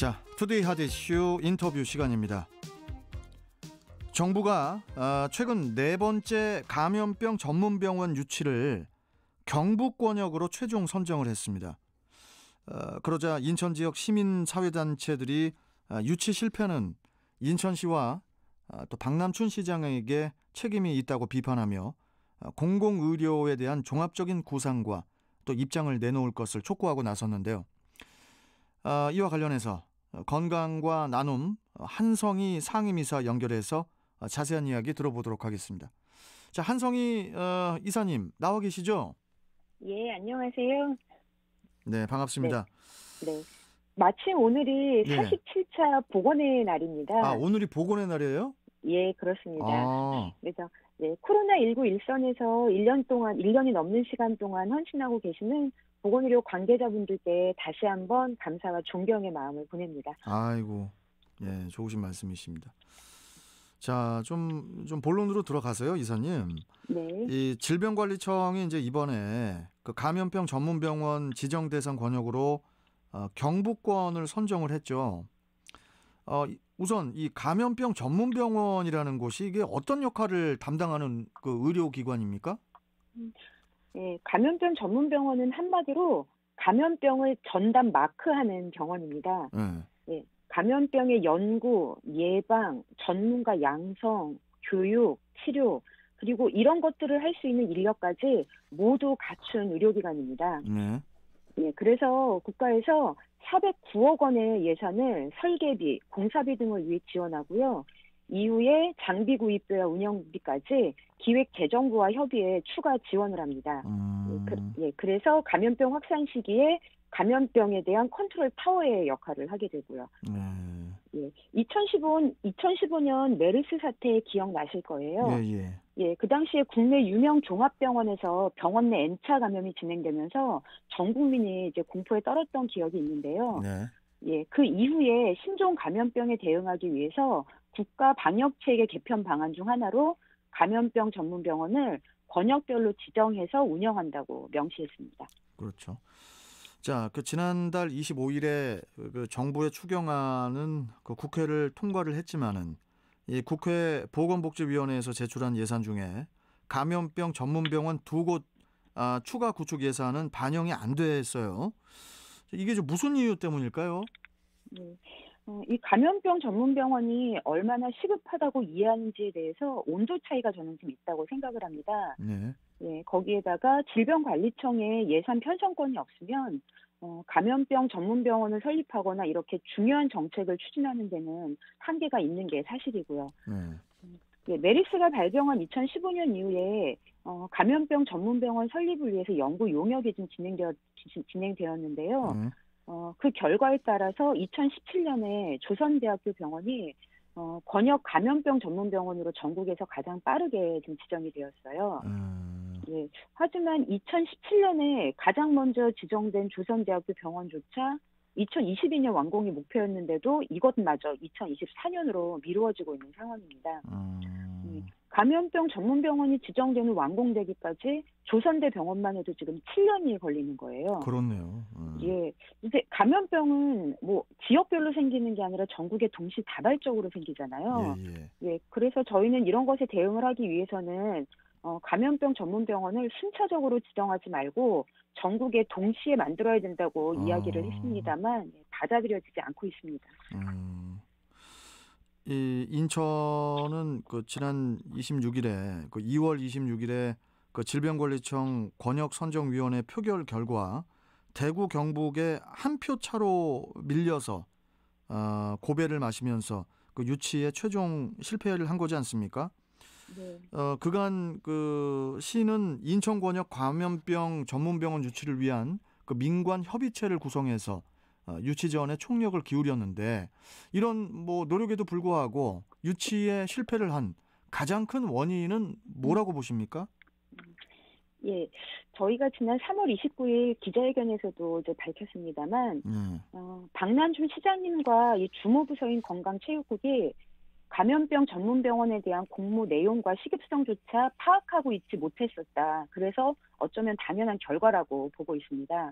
자, 투데이 핫 이슈 인터뷰 시간입니다. 정부가 최근 네 번째 감염병 전문병원 유치를 경북권역으로 최종 선정을 했습니다. 그러자 인천 지역 시민사회단체들이 유치 실패는 인천시와 또 박남춘 시장에게 책임이 있다고 비판하며 공공의료에 대한 종합적인 구상과 또 입장을 내놓을 것을 촉구하고 나섰는데요. 이와 관련해서 건강과 나눔 한성희 상임이사 연결해서 자세한 이야기 들어보도록 하겠습니다. 자, 한성희 이사님 나와 계시죠? 예, 안녕하세요. 네, 반갑습니다. 네. 마침 오늘이 네. 47차 보건의 날입니다. 오늘이 보건의 날이에요? 예, 그렇습니다. 그래서 코로나19 일선에서 1년이 넘는 시간 동안 헌신하고 계시는 보건의료 관계자분들께 다시 한번 감사와 존경의 마음을 보냅니다. 아이고, 예, 좋으신 말씀이십니다. 자, 좀 본론으로 들어가세요, 이사님. 네. 이 질병관리청이 이제 이번에 그 감염병 전문병원 지정 대상 권역으로 경북권을 선정을 했죠. 우선 이 감염병 전문병원이라는 곳이 이게 어떤 역할을 담당하는 그 의료기관입니까? 네, 감염병 전문병원은 한마디로 감염병을 전담 마크하는 병원입니다. 네, 감염병의 연구, 예방, 전문가 양성, 교육, 치료, 그리고 이런 것들을 할 수 있는 인력까지 모두 갖춘 의료기관입니다. 네, 그래서 국가에서 409억 원의 예산을 설계비, 공사비 등을 위해 지원하고요. 이후에 장비 구입비와 운영비까지 기획재정부와 협의해 추가 지원을 합니다. 그래서 감염병 확산 시기에 감염병에 대한 컨트롤 타워의 역할을 하게 되고요. 2015년 메르스 사태 기억나실 거예요. 그 당시에 국내 유명 종합병원에서 병원 내 N차 감염이 진행되면서 전 국민이 이제 공포에 떨었던 기억이 있는데요. 그 이후에 신종 감염병에 대응하기 위해서 국가 방역체계 개편 방안 중 하나로 감염병 전문병원을 권역별로 지정해서 운영한다고 명시했습니다. 그렇죠. 자, 그 지난달 25일에 그 정부의 추경안은 그 국회를 통과를 했지만은 이 국회 보건복지위원회에서 제출한 예산 중에 감염병 전문병원 2곳 추가 구축 예산은 반영이 안 됐어요. 이게 좀 무슨 이유 때문일까요? 이 감염병 전문병원이 얼마나 시급하다고 이해하는지에 대해서 온도 차이가 저는 좀 있다고 생각을 합니다. 거기에다가 질병관리청에 예산 편성권이 없으면 감염병 전문병원을 설립하거나 이렇게 중요한 정책을 추진하는 데는 한계가 있는 게 사실이고요. 메르스가 발병한 2015년 이후에 감염병 전문병원 설립을 위해서 연구 용역이 좀 진행되었는데요. 그 결과에 따라서 2017년에 조선대학교 병원이 권역 감염병 전문병원으로 전국에서 가장 빠르게 좀 지정이 되었어요. 하지만 2017년에 가장 먼저 지정된 조선대학교 병원조차 2022년 완공이 목표였는데도 이것마저 2024년으로 미루어지고 있는 상황입니다. 감염병 전문병원이 지정되는 완공되기까지 조선대 병원만 해도 지금 7년이 걸리는 거예요. 그렇네요. 이제 감염병은 뭐 지역별로 생기는 게 아니라 전국에 동시다발적으로 생기잖아요. 그래서 저희는 이런 것에 대응을 하기 위해서는 감염병 전문병원을 순차적으로 지정하지 말고 전국에 동시에 만들어야 된다고 이야기를 했습니다만 받아들여지지 않고 있습니다. 이 인천은 그 지난 26일에 그 2월 26일에 그 질병관리청 권역선정위원회 표결 결과 대구 경북에 한 표 차로 밀려서 고배를 마시면서 그 유치에 최종 실패를 한 거지 않습니까? 그간 그 시는 인천권역 감염병 전문병원 유치를 위한 그 민관 협의체를 구성해서 유치 지원에 총력을 기울였는데 이런 뭐 노력에도 불구하고 유치에 실패를 한 가장 큰 원인은 뭐라고 보십니까? 저희가 지난 3월 29일 기자회견에서도 이제 밝혔습니다만 박남춘 시장님과 이 주무부서인 건강체육국이 감염병 전문병원에 대한 공모 내용과 시급성조차 파악하고 있지 못했었다. 그래서 어쩌면 당연한 결과라고 보고 있습니다.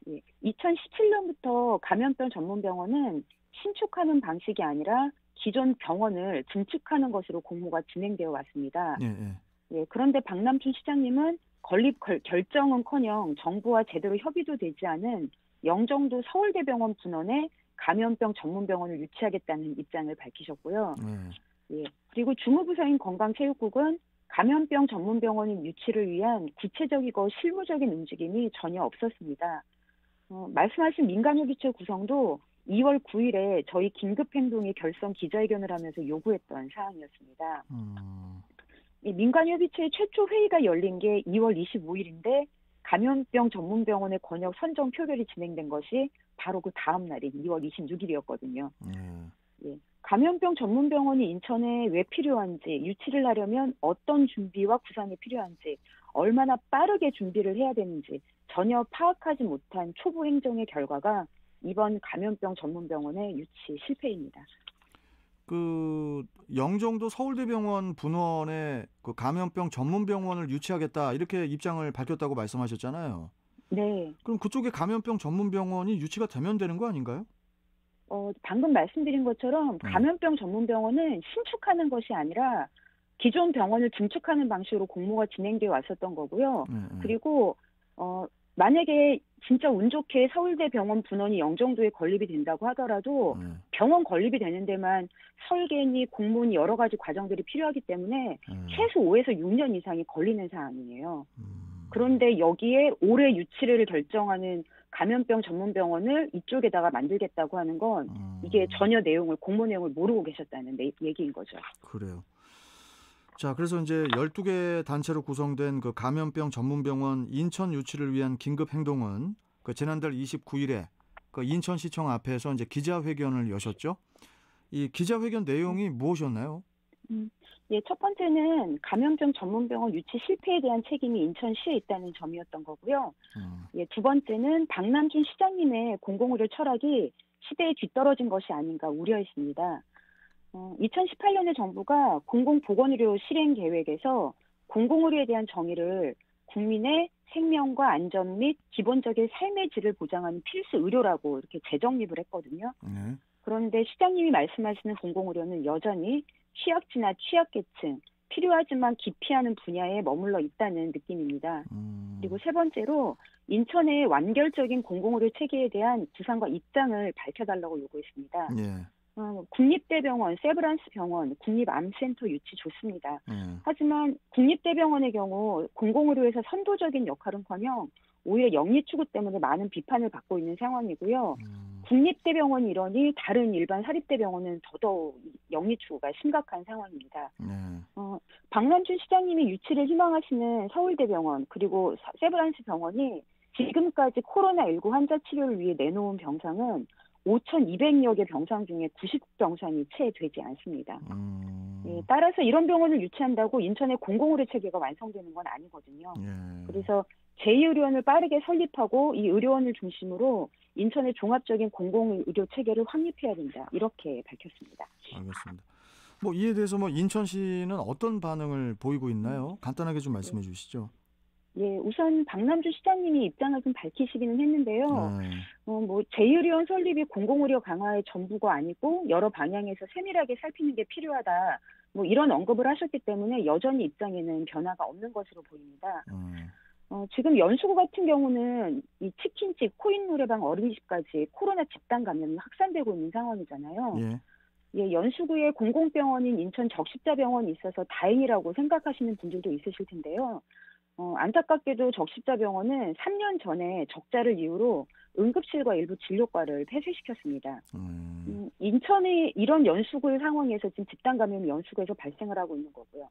예, 2017년부터 감염병 전문병원은 신축하는 방식이 아니라 기존 병원을 증축하는 것으로 공모가 진행되어 왔습니다. 예, 예. 예, 그런데 박남춘 시장님은 건립 결정은커녕 정부와 제대로 협의도 되지 않은 영종도 서울대병원 분원에 감염병 전문병원을 유치하겠다는 입장을 밝히셨고요. 예, 그리고 주무부서인 건강체육국은 감염병 전문병원인 유치를 위한 구체적이고 실무적인 움직임이 전혀 없었습니다. 말씀하신 민간협의체 구성도 2월 9일에 저희 긴급행동의 결성 기자회견을 하면서 요구했던 사항이었습니다. 이 민간협의체의 최초 회의가 열린 게 2월 25일인데 감염병 전문병원의 권역 선정 표결이 진행된 것이 바로 그 다음 날인 2월 26일이었거든요. 예, 감염병 전문병원이 인천에 왜 필요한지, 유치를 하려면 어떤 준비와 구상이 필요한지, 얼마나 빠르게 준비를 해야 되는지 전혀 파악하지 못한 초보 행정의 결과가 이번 감염병 전문병원의 유치 실패입니다. 그 영종도 서울대병원 분원에 그 감염병 전문병원을 유치하겠다 이렇게 입장을 밝혔다고 말씀하셨잖아요. 네. 그럼 그쪽에 감염병 전문병원이 유치가 되면 되는 거 아닌가요? 방금 말씀드린 것처럼 감염병 전문병원은 신축하는 것이 아니라 기존 병원을 증축하는 방식으로 공모가 진행되어 왔었던 거고요. 그리고 만약에 진짜 운 좋게 서울대병원 분원이 영종도에 건립이 된다고 하더라도 병원 건립이 되는 데만 설계니 공문이 여러 가지 과정들이 필요하기 때문에 최소 5에서 6년 이상이 걸리는 사안이에요. 그런데 여기에 올해 유치를 결정하는 감염병 전문병원을 이쪽에다가 만들겠다고 하는 건 이게 전혀 공모 내용을 모르고 계셨다는 얘기인 거죠. 그래요. 자, 그래서 이제 12개 단체로 구성된 그 감염병 전문병원 인천 유치를 위한 긴급 행동은 그 지난달 29일에 그 인천시청 앞에서 이제 기자회견을 여셨죠. 이 기자회견 내용이 무엇이었나요? 예, 첫 번째는 감염병 전문병원 유치 실패에 대한 책임이 인천시에 있다는 점이었던 거고요. 예, 두 번째는 박남준 시장님의 공공의료 철학이 시대에 뒤떨어진 것이 아닌가 우려했습니다. 2018년에 정부가 공공보건의료 실행 계획에서 공공의료에 대한 정의를 국민의 생명과 안전 및 기본적인 삶의 질을 보장하는 필수 의료라고 이렇게 재정립을 했거든요. 그런데 시장님이 말씀하시는 공공의료는 여전히 취약지나 취약계층, 필요하지만 기피하는 분야에 머물러 있다는 느낌입니다. 그리고 세 번째로 인천의 완결적인 공공의료 체계에 대한 구상과 입장을 밝혀달라고 요구했습니다. 국립대병원, 세브란스 병원, 국립암센터 유치 좋습니다. 하지만 국립대병원의 경우 공공의료에서 선도적인 역할은커녕 오히려 영리 추구 때문에 많은 비판을 받고 있는 상황이고요. 국립대병원이 이러니 다른 일반 사립대병원은 더더욱 영리 추구가 심각한 상황입니다. 박남준 시장님이 유치를 희망하시는 서울대병원 그리고 세브란스 병원이 지금까지 코로나19 환자 치료를 위해 내놓은 병상은 5,200여 개 병상 중에 90병상이 채 되지 않습니다. 예, 따라서 이런 병원을 유치한다고 인천의 공공의료 체계가 완성되는 건 아니거든요. 그래서 제2의료원을 빠르게 설립하고 이 의료원을 중심으로 인천의 종합적인 공공의료 체계를 확립해야 된다. 이렇게 밝혔습니다. 알겠습니다. 뭐 이에 대해서 뭐 인천시는 어떤 반응을 보이고 있나요? 간단하게 좀 말씀해 주시죠. 예, 우선 박남주 시장님이 입장을 좀 밝히시기는 했는데요. 뭐 제1의료원 설립이 공공의료 강화의 전부가 아니고 여러 방향에서 세밀하게 살피는 게 필요하다. 뭐 이런 언급을 하셨기 때문에 여전히 입장에는 변화가 없는 것으로 보입니다. 지금 연수구 같은 경우는 이 치킨집, 코인 노래방, 어린이집까지 코로나 집단 감염이 확산되고 있는 상황이잖아요. 예, 연수구에 공공병원인 인천 적십자병원이 있어서 다행이라고 생각하시는 분들도 있으실 텐데요. 안타깝게도 적십자병원은 3년 전에 적자를 이유로 응급실과 일부 진료과를 폐쇄시켰습니다. 인천의 이런 연수구의 상황에서 지금 집단 감염이 연수구에서 발생을 하고 있는 거고요.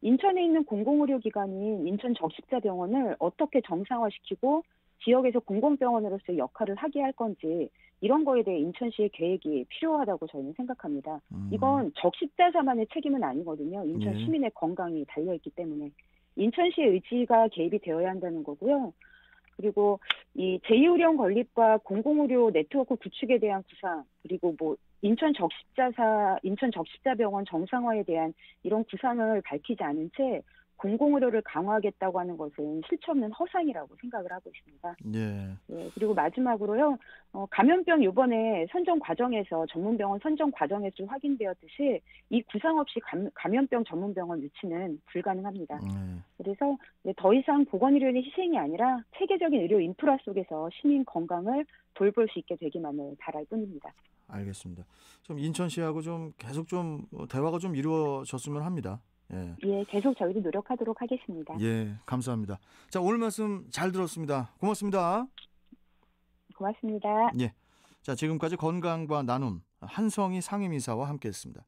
인천에 있는 공공의료기관인 인천 적십자병원을 어떻게 정상화시키고 지역에서 공공병원으로서의 역할을 하게 할 건지 이런 거에 대해 인천시의 계획이 필요하다고 저희는 생각합니다. 이건 적십자사만의 책임은 아니거든요. 인천 시민의 건강이 달려있기 때문에. 인천시의 의지가 개입이 되어야 한다는 거고요. 그리고 이 제2의료원 건립과 공공의료 네트워크 구축에 대한 구상, 그리고 뭐 인천 적십자병원 정상화에 대한 이런 구상을 밝히지 않은 채 공공의료를 강화하겠다고 하는 것은 실체 없는 허상이라고 생각을 하고 있습니다. 예. 예, 그리고 마지막으로요. 감염병 이번에 선정 과정에서 전문병원 선정 과정에서 확인되었듯이 이 구상 없이 감염병 전문병원 유치는 불가능합니다. 그래서 더 이상 보건의료의 희생이 아니라 체계적인 의료 인프라 속에서 시민 건강을 돌볼 수 있게 되기만을 바랄 뿐입니다. 알겠습니다. 좀 인천시하고 좀 계속 좀 대화가 좀 이루어졌으면 합니다. 예. 예, 계속 저희도 노력하도록 하겠습니다. 예, 감사합니다. 자, 오늘 말씀 잘 들었습니다. 고맙습니다. 고맙습니다. 예. 자, 지금까지 건강과 나눔 한성희 상임이사와 함께했습니다.